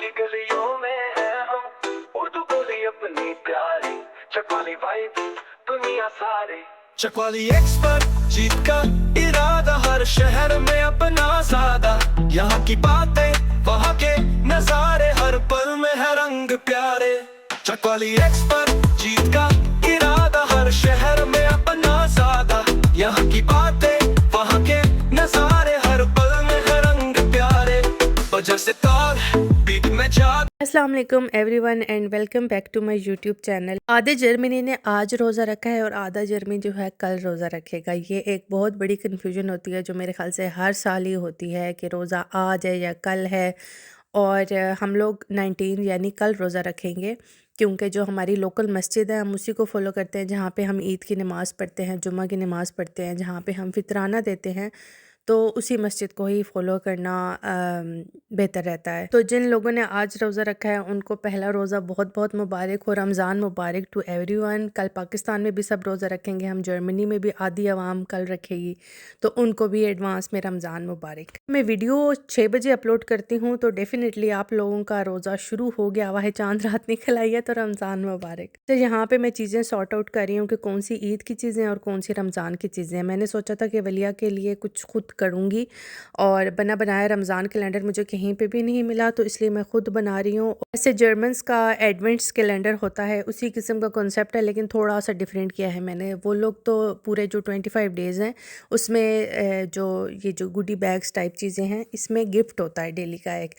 गली गलियों में है हम, उर्दू बोली अपनी प्यारी, चकवाली वाइब दुनिया सारी। चकवाली एक्सपर्ट, जीत का इरादा, हर शहर में अपना सादा। यहाँ की बातें, वहाँ के नजारे, हर पल में है रंग प्यारे। चकवाली एक्सपर्ट, जीत का इरादा, हर शहर में अपना सादा। यहाँ की बातें, वहाँ के नजारे, हर पल में है रंग प्यारे। वजह से ताल बीट में जाग। अस्सलाम वालेकुम everyone and welcome back to my YouTube channel. आधे जर्मनी ने आज रोज़ा रखा है और आधा जर्मनी जो है कल रोज़ा रखेगा। ये एक बहुत बड़ी कन्फ्यूजन होती है जो मेरे ख्याल से हर साल ही होती है कि रोज़ा आज है या कल है। और हम लोग 19 यानी कल रोज़ा रखेंगे क्योंकि जो हमारी लोकल मस्जिद है हम उसी को फॉलो करते हैं, जहाँ पे हम ईद की नमाज़ पढ़ते हैं, जुम्मा की नमाज़ पढ़ते हैं, जहाँ पे हम फितराना देते हैं, तो उसी मस्जिद को ही फॉलो करना बेहतर रहता है। तो जिन लोगों ने आज रोज़ा रखा है उनको पहला रोज़ा बहुत बहुत मुबारक हो, रमज़ान मुबारक टू एवरीवन। कल पाकिस्तान में भी सब रोज़ा रखेंगे, हम जर्मनी में भी आधी आवाम कल रखेगी, तो उनको भी एडवांस में रमज़ान मुबारक। मैं वीडियो 6 बजे अपलोड करती हूँ तो डेफ़िनेटली आप लोगों का रोज़ा शुरू हो गया हुआ है, चाँद रात निकल आई है, तो रमज़ान मुबारक। तो यहाँ पे मैं चीज़ें सॉर्ट आउट कर रही हूँ कि कौन सी ईद की चीज़ें और कौन सी रमज़ान की चीज़ें। मैंने सोचा था कि वलिया के लिए कुछ खुद करूँगी और बना बनाया रमज़ान कैलेंडर मुझे कहीं पे भी नहीं मिला, तो इसलिए मैं ख़ुद बना रही हूँ। ऐसे जर्मन्स का एडवेंट्स कैलेंडर होता है, उसी किस्म का कॉन्सेप्ट है, लेकिन थोड़ा सा डिफरेंट किया है मैंने। वो लोग तो पूरे जो 25 डेज़ हैं उसमें जो ये जो गुडी बैग्स टाइप चीज़ें हैं, इसमें गिफ्ट होता है डेली का एक,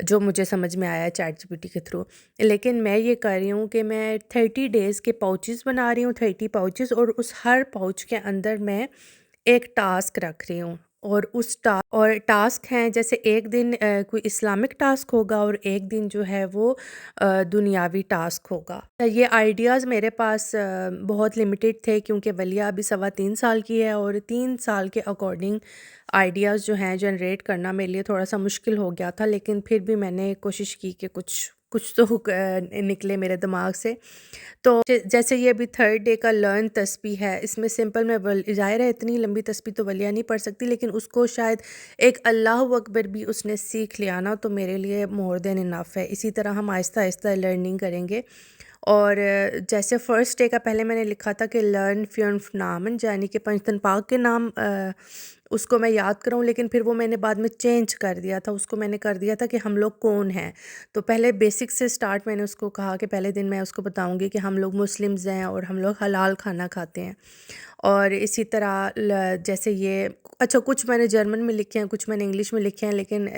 जो मुझे समझ में आया चैट जीपीटी के थ्रू। लेकिन मैं ये कर रही हूँ कि मैं 30 डेज़ के पाउचेस बना रही हूँ, 30 पाउचेस, और उस हर पाउच के अंदर मैं एक टास्क रख रही हूँ। और उस टास्क हैं, जैसे एक दिन कोई इस्लामिक टास्क होगा और एक दिन जो है वो दुनियावी टास्क होगा। ये आइडियाज़ मेरे पास बहुत लिमिटेड थे क्योंकि वलिया अभी 3.25 साल की है और 3 साल के अकॉर्डिंग आइडियाज़ जो हैं जनरेट करना मेरे लिए थोड़ा सा मुश्किल हो गया था, लेकिन फिर भी मैंने कोशिश की कि कुछ तो निकले मेरे दिमाग से। तो जैसे ये अभी 3rd डे का लर्न तस्बीह है, इसमें सिंपल मैं ज़ाहिर है इतनी लंबी तस्बीह तो वलिया नहीं पढ़ सकती, लेकिन उसको शायद एक अल्लाहु अकबर भी उसने सीख लिया ना, तो मेरे लिए मोर देन इनफ है। इसी तरह हम आहिस्ता आहिस्ता लर्निंग करेंगे। और जैसे फ़र्स्ट डे का पहले मैंने लिखा था कि लर्न फ्यूनफ नामन, यानी कि पंजतन पाक के नाम उसको मैं याद कराऊँ, लेकिन फिर वो मैंने बाद में चेंज कर दिया था, उसको मैंने कर दिया था कि हम लोग कौन हैं। तो पहले बेसिक से स्टार्ट मैंने उसको कहा कि पहले दिन मैं उसको बताऊंगी कि हम लोग मुस्लिम्स हैं और हम लोग हलाल खाना खाते हैं। और इसी तरह जैसे ये अच्छा, कुछ मैंने जर्मन में लिखे हैं, कुछ मैंने इंग्लिश में लिखे हैं, लेकिन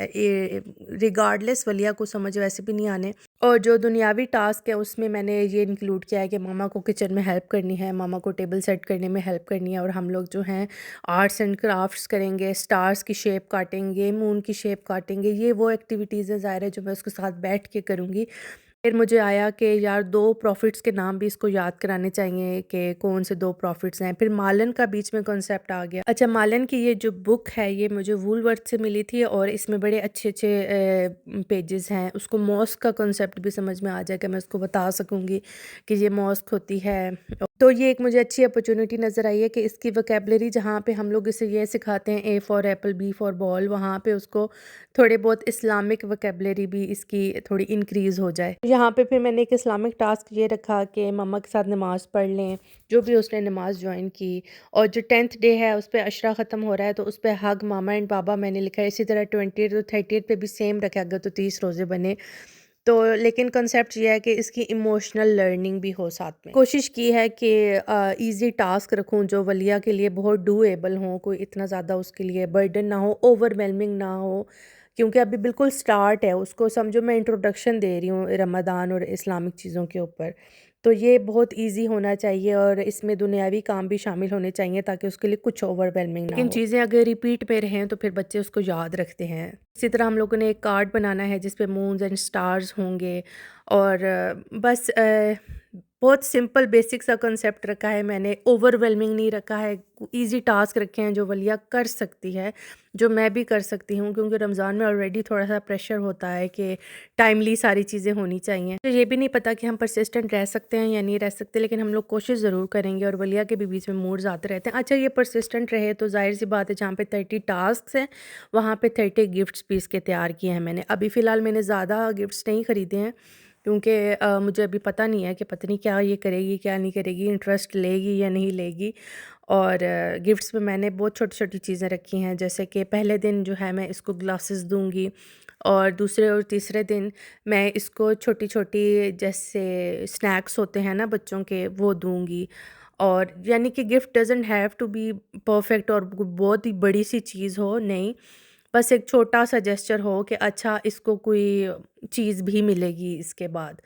रिगार्डलेस वलिया को समझ वैसे भी नहीं आने। और जो दुनियावी टास्क है उसमें मैंने ये इंक्लूड किया है कि मामा को किचन में हेल्प करनी है, मामा को टेबल सेट करने में हेल्प करनी है, और हम लोग जो हैं आर्ट्स एंड क्राफ्ट्स करेंगे, स्टार्स की शेप काटेंगे, मून की शेप काटेंगे। ये वो एक्टिविटीज़ है ज़ाहिर है जो मैं उसके साथ बैठ के करूँगी। फिर मुझे आया कि यार 2 प्रॉफिट्स के नाम भी इसको याद कराने चाहिए कि कौन से 2 प्रॉफिट्स हैं। फिर मालन का बीच में कॉन्सेप्ट आ गया। अच्छा, मालन की ये जो बुक है ये मुझे वूलवर्थ से मिली थी और इसमें बड़े अच्छे पेजेस हैं। उसको मॉस्क का कॉन्सेप्ट भी समझ में आ जाएगा, मैं उसको बता सकूँगी कि ये मॉस्क होती है। तो ये एक मुझे अच्छी अपॉर्चुनिटी नज़र आई है कि इसकी वोकैबुलरी, जहाँ पे हम लोग इसे ये सिखाते हैं A for apple, B for ball, वहाँ पे उसको थोड़े बहुत इस्लामिक वोकैबुलरी भी इसकी थोड़ी इंक्रीज़ हो जाए। यहाँ पे फिर मैंने एक इस्लामिक टास्क ये रखा कि मम्मा के साथ नमाज़ पढ़ लें, जो भी उसने नमाज़ ज्वाइन की। और जो 10th डे है उस पे अशरा ख़त्म हो रहा है, तो उस पे हग मामा एंड बाबा मैंने लिखा है। इसी तरह 20 तो 30 पे भी सेम रखा गया, तो 30 रोज़े बने। तो लेकिन कॉन्सेप्ट ये है कि इसकी इमोशनल लर्निंग भी हो साथ में। कोशिश की है कि इजी टास्क रखूं जो वलिया के लिए बहुत डूएबल हो, कोई इतना ज़्यादा उसके लिए बर्डन ना हो, ओवरवेलमिंग ना हो, क्योंकि अभी बिल्कुल स्टार्ट है। उसको समझो मैं इंट्रोडक्शन दे रही हूँ रमज़ान और इस्लामिक चीज़ों के ऊपर। तो ये बहुत इजी होना चाहिए और इसमें दुनियावी काम भी शामिल होने चाहिए ताकि उसके लिए कुछ ओवरवेलमिंग ना हो। लेकिन चीज़ें अगर रिपीट में रहें तो फिर बच्चे उसको याद रखते हैं। इसी तरह हम लोगों ने एक कार्ड बनाना है जिस पे मून्स एंड स्टार्स होंगे। और बस बहुत सिंपल बेसिक सा कॉन्सेप्ट रखा है मैंने, ओवरवेलमिंग नहीं रखा है, ईजी टास्क रखे हैं जो वलिया कर सकती है, जो मैं भी कर सकती हूँ, क्योंकि रमज़ान में ऑलरेडी थोड़ा सा प्रेशर होता है कि टाइमली सारी चीज़ें होनी चाहिए। तो ये भी नहीं पता कि हम परसिस्टेंट रह सकते हैं या नहीं रह सकते, लेकिन हम लोग कोशिश ज़रूर करेंगे और वलिया के भी बीच में मूड्स आते रहते हैं। अच्छा, ये परसिस्टेंट रहे तो जाहिर सी बात है, जहाँ पे 30 टास्क हैं वहाँ पे 30 गिफ्ट्स भी इसके तैयार किए हैं मैंने। अभी फ़िलहाल मैंने ज़्यादा गिफ्ट्स नहीं ख़रीदे हैं, क्योंकि मुझे अभी पता नहीं है कि पता नहीं क्या ये करेगी क्या नहीं करेगी, इंटरेस्ट लेगी या नहीं लेगी। और गिफ्ट्स में मैंने बहुत छोटी-छोटी चीज़ें रखी हैं, जैसे कि पहले दिन जो है मैं इसको ग्लासेस दूँगी, और दूसरे और तीसरे दिन मैं इसको छोटी-छोटी जैसे स्नैक्स होते हैं ना बच्चों के, वो दूँगी। और यानी कि gift doesn't have to be perfect और बहुत ही बड़ी सी चीज़ हो, नहीं। बस एक छोटा-सा जेस्चर हो कि अच्छा इसको कोई चीज़ भी मिलेगी इसके बाद।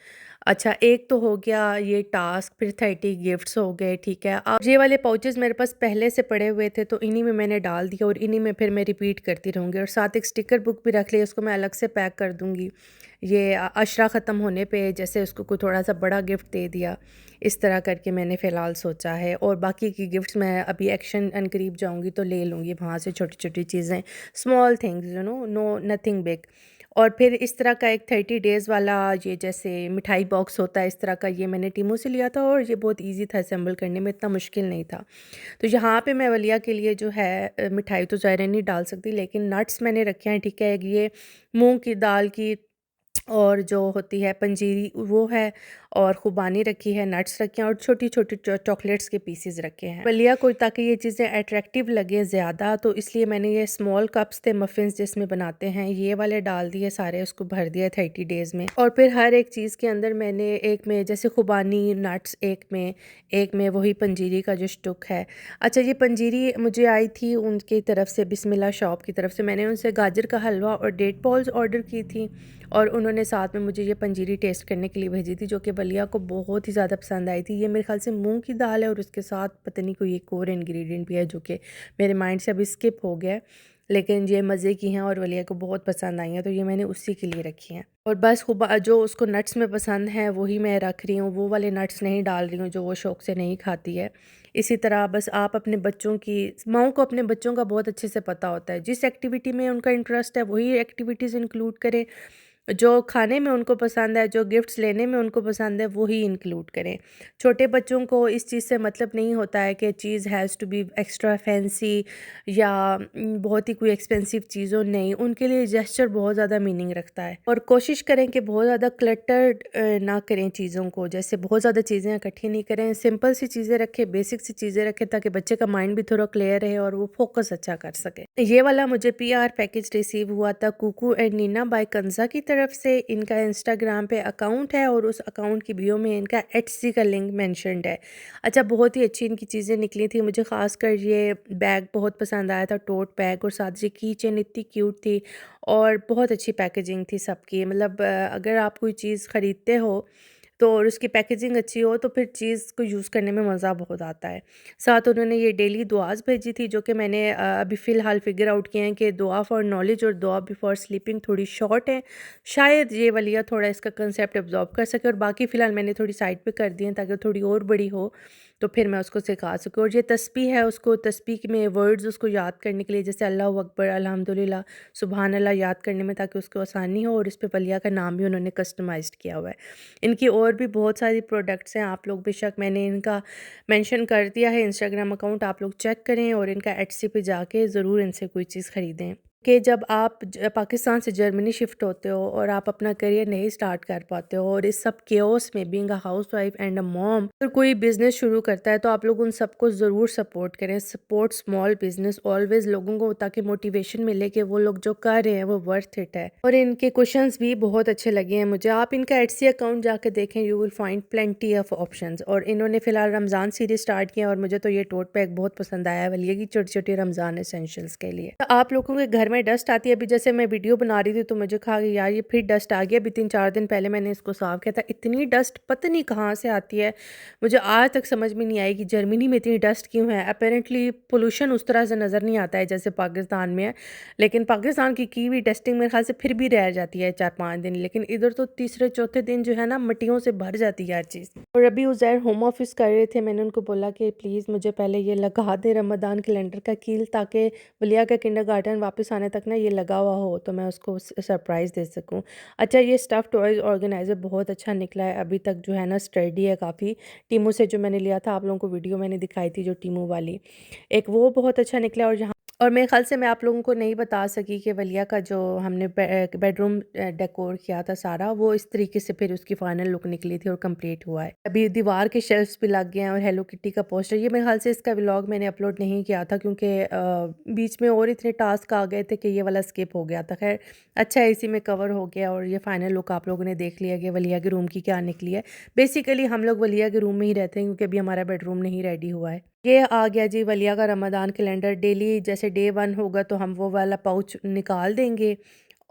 अच्छा, एक तो हो गया ये टास्क, फिर 30 गिफ्ट्स हो गए, ठीक है। अब ये वाले पाउचेज़ मेरे पास पहले से पड़े हुए थे, तो इन्हीं में मैंने डाल दिया और इन्हीं में फिर मैं रिपीट करती रहूँगी। और साथ एक स्टिकर बुक भी रख ली, उसको मैं अलग से पैक कर दूँगी। ये अशरा ख़त्म होने पे जैसे उसको कोई थोड़ा-सा बड़ा गिफ्ट दे दिया, इस तरह करके मैंने फ़िलहाल सोचा है। और बाकी की गिफ्ट्स मैं अभी एक्शन अनकरीब जाऊँगी तो ले लूँगी वहाँ से छोटी-छोटी चीज़ें, small things no nothing big. और फिर इस तरह का एक 30 डेज़ वाला ये जैसे मिठाई बॉक्स होता है, इस तरह का ये मैंने टीमू से लिया था और ये बहुत ईज़ी था असेंबल करने में, इतना मुश्किल नहीं था। तो यहाँ पे मैं वलिया के लिए जो है मिठाई तो ज़ाहिर है नहीं डाल सकती, लेकिन नट्स मैंने रखे हैं, ठीक है। ये मूँग की दाल की और जो होती है पंजीरी वो है, और खुबानी रखी है, नट्स रखे हैं और छोटी-छोटी चॉकलेट्स के पीसेस रखे हैं। वलिया को ताकि ये चीज़ें अट्रैक्टिव लगे ज़्यादा, तो इसलिए मैंने ये स्मॉल कप्स थे मफ़िन्स जिसमें बनाते हैं, ये वाले डाल दिए सारे, उसको भर दिया 30 डेज़ में। और फिर हर एक चीज़ के अंदर मैंने एक में जैसे खुबानी, नट्स एक में वही पंजीरी का जो स्टुक है। अच्छा, ये पंजीरी मुझे आई थी उनकी तरफ से, बिस्मिल्लाह शॉप की तरफ से। मैंने उनसे गाजर का हलवा और डेट बॉल्स ऑर्डर की थी, और उन्होंने साथ में मुझे ये पंजीरी टेस्ट करने के लिए भेजी थी, जो कि वलिया को बहुत ही ज़्यादा पसंद आई थी। ये मेरे ख़्याल से मूँग की दाल है और उसके साथ पता नहीं कोई एक और इंग्रेडिएंट भी है जो कि मेरे माइंड से अभी स्किप हो गया है, लेकिन ये मज़े की हैं और वलिया को बहुत पसंद आई हैं, तो ये मैंने उसी के लिए रखी हैं। और बस जो उसको नट्स में पसंद है वही मैं रख रही हूँ, वो वाले नट्स नहीं डाल रही हूँ जो वो शौक़ से नहीं खाती है। इसी तरह बस आप अपने बच्चों की, माँओं को अपने बच्चों का बहुत अच्छे से पता होता है, जिस एक्टिविटी में उनका इंटरेस्ट है वही एक्टिविटीज़ इंक्लूड करें, जो खाने में उनको पसंद है, जो गिफ्ट्स लेने में उनको पसंद है, वो ही इंक्लूड करें। छोटे बच्चों को इस चीज़ से मतलब नहीं होता है कि चीज़ has to be extra fancy या बहुत ही कोई एक्सपेंसिव चीज़ हो, नहीं, उनके लिए जेस्चर बहुत ज़्यादा मीनिंग रखता है। और कोशिश करें कि बहुत ज़्यादा क्लटर्ड ना करें चीज़ों को, जैसे बहुत ज़्यादा चीज़ें इकट्ठी नहीं करें, सिंपल सी चीज़ें रखें, बेसिक सी चीज़ें रखें, ताकि बच्चे का माइंड भी थोड़ा क्लियर रहे और वो फोकस अच्छा कर सके। ये वाला मुझे PR पैकेज रिसीव हुआ था कुकू एंड नीना बाय कंज़ा की तरफ से। इनका इंस्टाग्राम पे अकाउंट है और उस अकाउंट की बियो में इनका एट्सी का लिंक मेंशन्ड है। अच्छा, बहुत ही अच्छी इनकी चीज़ें निकली थी, मुझे ख़ासकर ये बैग बहुत पसंद आया था, टोट बैग, और साथ ये की चेन इतनी क्यूट थी और बहुत अच्छी पैकेजिंग थी सबकी। मतलब अगर आप कोई चीज़ ख़रीदते हो तो और उसकी पैकेजिंग अच्छी हो तो फिर चीज़ को यूज़ करने में मज़ा बहुत आता है। साथ उन्होंने ये डेली दुआज़ भेजी थी, जो कि मैंने अभी फ़िलहाल फ़िगर आउट किए हैं कि दुआ फॉर नॉलेज और दुआ बिफोर स्लीपिंग थोड़ी शॉर्ट है। शायद ये वलिया थोड़ा इसका कंसेप्ट एब्ज़ॉर्ब कर सके, और बाकी फ़िलहाल मैंने थोड़ी साइड पे कर दी हैं ताकि वो थोड़ी और बड़ी हो, तो फिर मैं उसको सिखा सकूँ। और ये तस्बीह है, उसको तस्बीह में वर्ड्स उसको याद करने के लिए, जैसे अल्लाहु अकबर, अल्हम्दुलिल्लाह, सुबहान अल्लाह याद करने में, ताकि उसको आसानी हो। और इस पे वलिया का नाम भी उन्होंने कस्टमाइज़्ड किया हुआ है। इनकी और भी बहुत सारी प्रोडक्ट्स हैं, आप लोग बेशक, मैंने इनका मेंशन कर दिया है इंस्टाग्राम अकाउंट, आप लोग चेक करें और इनका एट्सी पे जाके ज़रूर इनसे कोई चीज़ ख़रीदें। कि जब आप पाकिस्तान से जर्मनी शिफ्ट होते हो और आप अपना करियर नहीं स्टार्ट कर पाते हो, और इस सब केओस में being a housewife and a mom, अगर कोई बिजनेस शुरू करता है तो आप लोग उन सबको ज़रूर सपोर्ट करें। सपोर्ट स्मॉल बिजनेस ऑलवेज लोगों को, ताकि मोटिवेशन मिले कि वो लोग जो कर रहे हैं वो वर्थ इट है। और इनके क्वेश्चंस भी बहुत अच्छे लगे हैं मुझे, आप इनका एट्सी अकाउंट जाके देखें, you will find plenty of options. और इन्होंने फ़िलहाल रमज़ान सीरीज़ स्टार्ट किया और मुझे तो ये टोट बैग बहुत पसंद आया है, वलिया की छोटी छोटी रमज़ान एसेंशियल्स के लिए। तो आप लोगों के घर घर में डस्ट आती है। अभी जैसे मैं वीडियो बना रही थी तो मुझे कहा कि यार ये फिर डस्ट आ गया। अभी 3-4 दिन पहले मैंने इसको साफ़ किया था। इतनी डस्ट पता नहीं कहाँ से आती है, मुझे आज तक समझ में नहीं आई कि जर्मनी में इतनी डस्ट क्यों है। अपेरेंटली पोल्यूशन उस तरह से नज़र नहीं आता है जैसे पाकिस्तान में है, लेकिन पाकिस्तान की हुई टेस्टिंग मेरे ख्याल से फिर भी रह जाती है 4-5 दिन, लेकिन इधर तो तीसरे चौथे दिन जो है ना मट्टियों से भर जाती है हर चीज़। और अभी उज़ैर होम ऑफिस कर रहे थे, मैंने उनको बोला कि प्लीज़ मुझे पहले ये लगा दे रमज़ान कैलेंडर का कील, ताकि वलिया का किंडरगार्टन वापस आने तक ना ये लगा हुआ हो तो मैं उसको सरप्राइज़ दे सकूं। अच्छा, ये स्टफ़ टॉयज़ ऑर्गेनाइज़र बहुत अच्छा निकला है, अभी तक जो है ना स्टडी है काफ़ी। टीमू से जो मैंने लिया था, आप लोगों को वीडियो मैंने दिखाई थी जो टीमू वाली, एक वो बहुत अच्छा निकला। और यहाँ और मेरे ख़्याल से मैं आप लोगों को नहीं बता सकी कि वलिया का जो हमने बेडरूम डेकोर किया था सारा, वो इस तरीके से फिर उसकी फ़ाइनल लुक निकली थी और कंप्लीट हुआ है। अभी दीवार के शेल्फ्स भी लग गए हैं और हेलो किटी का पोस्टर, ये मेरे ख़्याल से इसका व्लॉग मैंने अपलोड नहीं किया था क्योंकि बीच में और इतने टास्क आ गए थे कि ये वाला स्किप हो गया था। खैर अच्छा है, इसी में कवर हो गया और ये फ़ाइनल लुक आप लोगों ने देख लिया कि वलिया के रूम की क्या निकली है। बेसिकली हम लोग वलिया के रूम में ही रहते हैं क्योंकि अभी हमारा बेडरूम नहीं रेडी हुआ है। ये आ गया जी वलिया का रमज़ान कैलेंडर। डेली जैसे डे 1 होगा तो हम वो वाला पाउच निकाल देंगे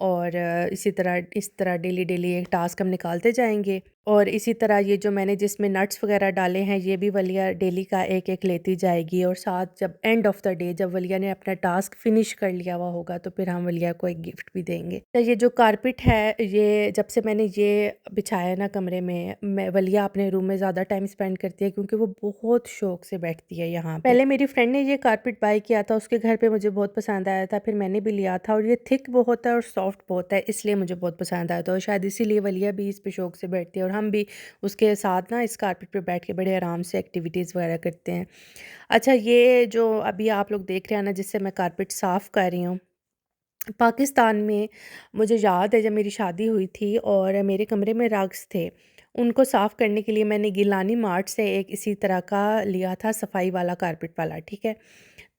और इसी तरह इस तरह डेली एक टास्क हम निकालते जाएंगे। और इसी तरह ये जो मैंने जिसमें नट्स वगैरह डाले हैं ये भी वलिया डेली का एक लेती जाएगी। और साथ जब एंड ऑफ द डे जब वलिया ने अपना टास्क फिनिश कर लिया हुआ होगा तो फिर हम वलिया को एक गिफ्ट भी देंगे। तो ये जो कारपेट है, ये जब से मैंने ये बिछाया ना कमरे में, मैं वलिया अपने रूम में ज़्यादा टाइम स्पेंड करती है क्योंकि वो बहुत शौक से बैठती है यहाँ पे। पहले मेरी फ्रेंड ने ये कारपेट बाय किया था, उसके घर पे मुझे बहुत पसंद आया था, फिर मैंने भी लिया था और ये थिक बहुत है और सॉफ्ट बहुत है, इसलिए मुझे बहुत पसंद आया था और शायद इसीलिए वलिया भी इस पे शौक से बैठती है और हम भी उसके साथ ना इस कारपेट पे बैठ के बड़े आराम से एक्टिविटीज़ वगैरह करते हैं। अच्छा, ये जो अभी आप लोग देख रहे हैं ना जिससे मैं कारपेट साफ़ कर रही हूँ, पाकिस्तान में मुझे याद है जब मेरी शादी हुई थी और मेरे कमरे में रग्स थे, उनको साफ़ करने के लिए मैंने गिलानी मार्ट से एक इसी तरह का लिया था, सफाई वाला कारपेट वाला, ठीक है।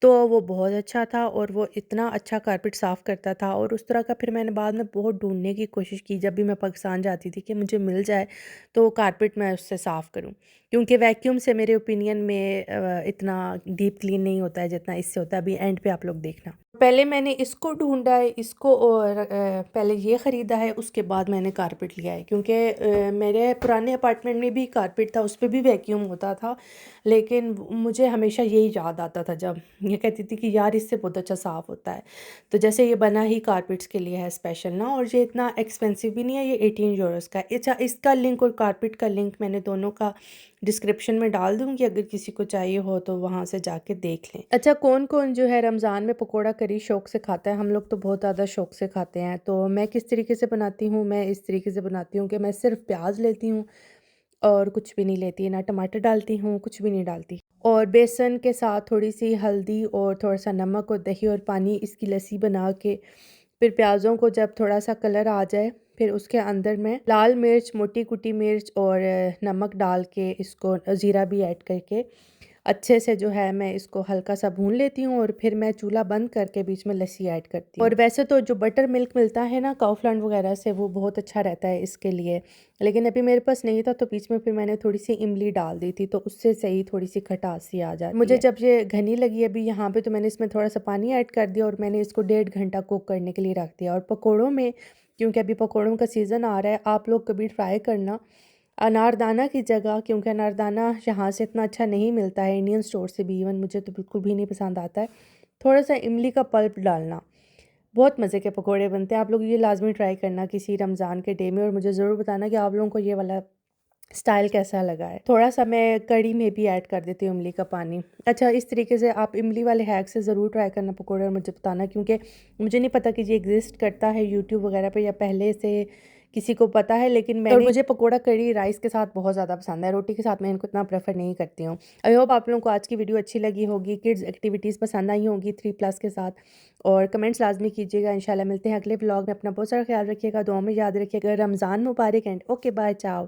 तो वो बहुत अच्छा था और वो इतना अच्छा कारपेट साफ़ करता था और उस तरह का फिर मैंने बाद में बहुत ढूँढने की कोशिश की जब भी मैं पाकिस्तान जाती थी कि मुझे मिल जाए तो वो कारपेट मैं उससे साफ़ करूँ, क्योंकि वैक्यूम से मेरे ओपिनियन में इतना डीप क्लीन नहीं होता है जितना इससे होता है। अभी एंड पे आप लोग देखना। पहले मैंने इसको ढूँढा है, इसको, और पहले ये ख़रीदा है, उसके बाद मैंने कारपेट लिया है क्योंकि मेरे पुराने अपार्टमेंट में भी कारपेट था, उस पे भी वैक्यूम होता था, लेकिन मुझे हमेशा यही याद आता था जब ये कहती थी कि यार इससे बहुत अच्छा साफ़ होता है। तो जैसे ये बना ही कारपेट्स के लिए है स्पेशल ना, और ये इतना एक्सपेंसिव भी नहीं है, ये 18 यूरोज़ का। अच्छा, इसका लिंक और कारपेट का लिंक मैंने दोनों का डिस्क्रिप्शन में डाल दूँगी, अगर किसी को चाहिए हो तो वहाँ से जाके देख लें। अच्छा, कौन कौन जो है रमज़ान में पकौड़ा करी शौक़ से खाता है? हम लोग तो बहुत ज़्यादा शौक़ से खाते हैं। तो मैं किस तरीके से बनाती हूँ, मैं इस तरीके से बनाती हूँ कि मैं सिर्फ प्याज लेती हूँ और कुछ भी नहीं लेती, ना टमाटर डालती हूँ, कुछ भी नहीं डालती, और बेसन के साथ थोड़ी सी हल्दी और थोड़ा सा नमक और दही और पानी, इसकी लस्सी बना के फिर प्याज़ों को जब थोड़ा सा कलर आ जाए फिर उसके अंदर मैं लाल मिर्च, मोटी कुटी मिर्च और नमक डाल के इसको ज़ीरा भी ऐड करके अच्छे से जो है मैं इसको हल्का सा भून लेती हूँ और फिर मैं चूल्हा बंद करके बीच में लस्सी ऐड करती हूँ। और वैसे तो जो बटर मिल्क मिलता है ना काउफ्लैंड वगैरह से, वो बहुत अच्छा रहता है इसके लिए, लेकिन अभी मेरे पास नहीं था तो बीच में फिर मैंने थोड़ी सी इमली डाल दी थी, तो उससे सही थोड़ी सी खटास सी आ जाती है। मुझे जब ये घनी लगी अभी यहाँ पे तो मैंने इसमें थोड़ा सा पानी ऐड कर दिया और मैंने इसको 1.5 घंटा कुक करने के लिए रख दिया। और पकौड़ों में, क्योंकि अभी पकौड़ों का सीज़न आ रहा है, आप लोग कभी ट्राई करना अनारदाना की जगह, क्योंकि अनारदाना यहाँ से इतना अच्छा नहीं मिलता है, इंडियन स्टोर से भी, इवन मुझे तो बिल्कुल भी नहीं पसंद आता है, थोड़ा सा इमली का पल्प डालना, बहुत मज़े के पकोड़े बनते हैं। आप लोग ये लाजमी ट्राई करना किसी रमज़ान के डे में और मुझे ज़रूर बताना कि आप लोगों को ये वाला स्टाइल कैसा लगा है। थोड़ा सा मैं कढ़ी में भी ऐड कर देती हूँ इमली का पानी। अच्छा, इस तरीके से आप इमली वाले हैक से ज़रूर ट्राई करना पकोड़े और मुझे बताना, क्योंकि मुझे नहीं पता कि ये एग्जिस्ट करता है यूट्यूब वगैरह पे या पहले से किसी को पता है, लेकिन मैंने, और मुझे पकोड़ा कढ़ी राइस के साथ बहुत ज़्यादा पसंद है, रोटी के साथ मैं इनको इतना प्रेफर नहीं करती हूँ। आई होप आप लोगों को आज की वीडियो अच्छी लगी होगी, किड्स एक्टिविटीज़ पसंद आई होगी 3+ के साथ, और कमेंट्स लाजमी कीजिएगा। इंशाल्लाह मिलते हैं अगले व्लॉग में। अपना बहुत सारा ख्याल रखिएगा, दुआ में याद रखिएगा। रमज़ान मुबारक एंड ओके बाय, चाओ।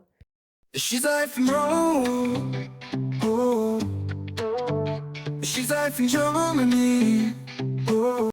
She's like from Rome, oh. She's like from Germany, oh.